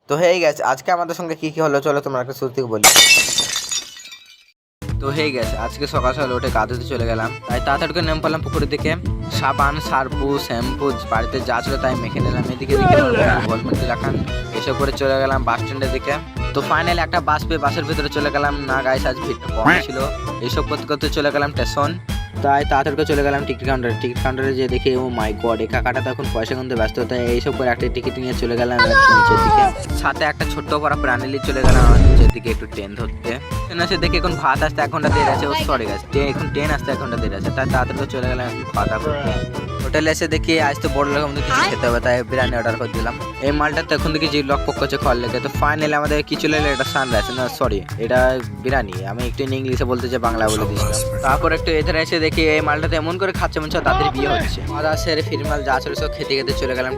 তো হয়ে গেছে আজকে আমাদের সঙ্গে কি কি হলো চলো তোমার একটা শুরু থেকে বলি। তো হয়ে গেছে আজকে সকাল সকাল উঠে গা ধুতে চলে গেলাম, তাই তাড়াতাড়ি করে নেমে পড়লাম পুকুরের দিকে। সাবান সার্পু শ্যাম্পু বাড়িতে যা ছিল তাই মেখে নিলাম। এদিকে গোলমরিচ লাগান এসব করে চলে গেলাম বাস স্ট্যান্ডের দিকে। তো ফাইনালি একটা বাস পেয়ে বাসের ভিতরে চলে গেলাম। না গাইস আজ ভিড়টা কম ছিল। এইসব করতে করতে চলে গেলাম স্টেশন। তাই তাড়াতাড়ি করে চলে গেলাম টিকিট কাউন্টারে যে দেখি ও মাই গড এই কাকাটা তো এখন পয়সা গুনতে ব্যস্ত, তাই এইসব করে একটা টিকিট নিয়ে চলে গেলাম নিচের দিকে। সাথে একটা ছোট্ট পড়া প্রাণী নিয়ে চলে গেলাম নিচের দিকে একটু ট্রেন ধরতে। ট্রেন আসে দেখি এখন ভাত আসতে 1 ঘন্টা দেরি আছে। ও সরি গাইস এখন ট্রেন আসতে 1 ঘন্টা দেরি আছে, তাই তাড়াতাড়ি করে চলে গেলাম খাওয়া দাওয়া করতে। হোটেলে এসে দেখি আজ তো বড় রকম কিছু খেতে হবে, তাই বিরিয়ানি অর্ডার করে দিলাম। এই মালটা তো এখন দেখি যে লক পক করছে খাওয়ার লেগে। তো ফাইনালি আমাদের কি চলে এলো, এটা সানরাইজ না সরি এটা বিরিয়ানি। আমি একটু ইংলিশে বলতে যে বাংলা বলে দিয়েছিলাম। তারপর একটু এধারে এসে দেখি এই মালটাতে এমন করে খাচ্ছে মনে হচ্ছে তাদের বিয়ে হচ্ছে। খাওয়া সেরে ফিরমাল যা ছিল সব খেতে খেতে চলে গেলাম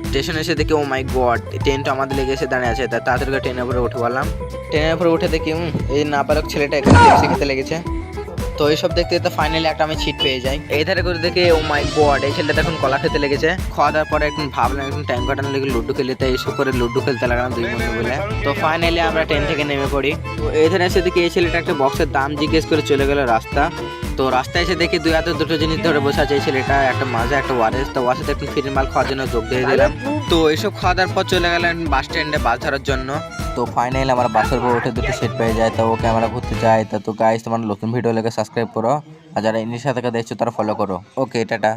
স্টেশনে এসে দেখি ও মাই গড ট্রেনটা আমাদের লেগে এসে দাঁড়িয়ে আছে। তাই তাড়াতাড়ি করে ট্রেনের উপরে উঠে বললাম। ট্রেনের উপরে উঠে দেখি এই নাবালক ছেলেটা এখানে পেপসি খেতে লেগেছে। তো এইসব দেখতে দেখতে ফাইনালি একটা আমি সিট পেয়ে যাই। এই ধারে করে দেখে ও মাই গড এই ছেলেটা এখন কলা খেতে লেগেছে। খাওয়া দাওয়ার পরে একদিন ভাবলাম একদিন টাইম কাটানো লেগে লুডো খেলে, তাই এইসব করে লুডো খেলতে লাগলাম 2 বন্ধু বলে। তো ফাইনালি আমরা ট্রেন থেকে নেমে পড়ি। তো এই ধারে এসে দেখি এই ছেলেটা একটা বক্সের দাম জিজ্ঞেস করে চলে গেল রাস্তা। তো রাস্তায় এসে দেখি দুই হাতে দুটো জিনিস ধরে বসে আছে এই ছেলেটা, একটা মাজা একটা ওয়ারেস। তো ওর সাথে একটু ফ্রি মাল খাওয়ার জন্য যোগ দিয়ে দিলাম। তো এইসব খাওয়া দাওয়ার পর চলে গেলেন বাস স্ট্যান্ডে বাস ধরার জন্য। তো ফাইনালি আমার বাসের উপর উঠে দুটো সিট পেয়ে যায়। তো ওকে আমরা ঘুরতে যাই। তো গাইস তোমার নতুন ভিডিও লেগে সাবস্ক্রাইব করো, আর যারা ইন্ডিয়ার সাথে দেখছো তারা ফলো করো। ওকে টাটা।